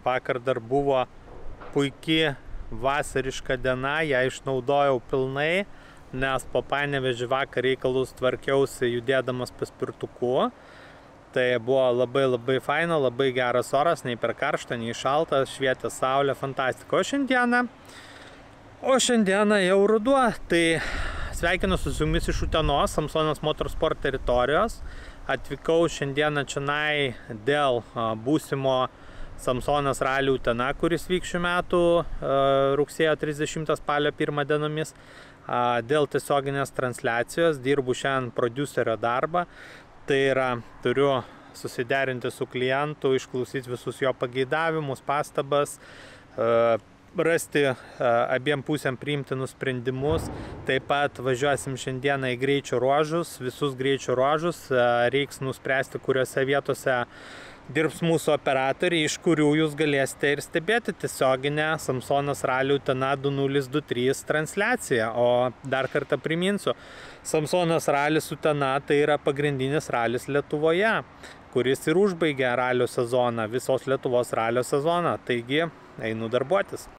Vakar dar buvo puikiai vasariška diena, ją išnaudojau pilnai, nes po Panevėžį vakar reikalus tvarkiausi judėdamas paspirtuku. Tai buvo labai faina, labai geras oras, nei per karštą, nei šaltą, švietė saulė, fantastika. O šiandieną jau ruduo, tai sveikinu su jumis iš Utenos, Samsonas Motorsport teritorijos. Atvykau šiandieną čionai dėl būsimo Samsonas Rally Utena, kuris vyks šių metų rugsėjo 30 spalio 1 dienomis. Dėl tiesioginės transliacijos dirbu šiandien prodiuserio darbą. Tai yra, turiu susiderinti su klientu, išklausyti visus jo pageidavimus, pastabas, rasti abiem pusėm priimtinus sprendimus. Taip pat važiuosim šiandieną į greičio ruožus, visus greičio ruožus. Reiks nuspręsti, kuriuose vietose dirbs mūsų operatoriai, iš kurių jūs galėsite ir stebėti tiesioginę Samsonas Rally Utena 2023 transliaciją. O dar kartą priminsiu, Samsonas Rally Utena tai yra pagrindinis ralis Lietuvoje, kuris ir užbaigia ralio sezoną, visos Lietuvos ralio sezoną. Taigi, einu darbuotis.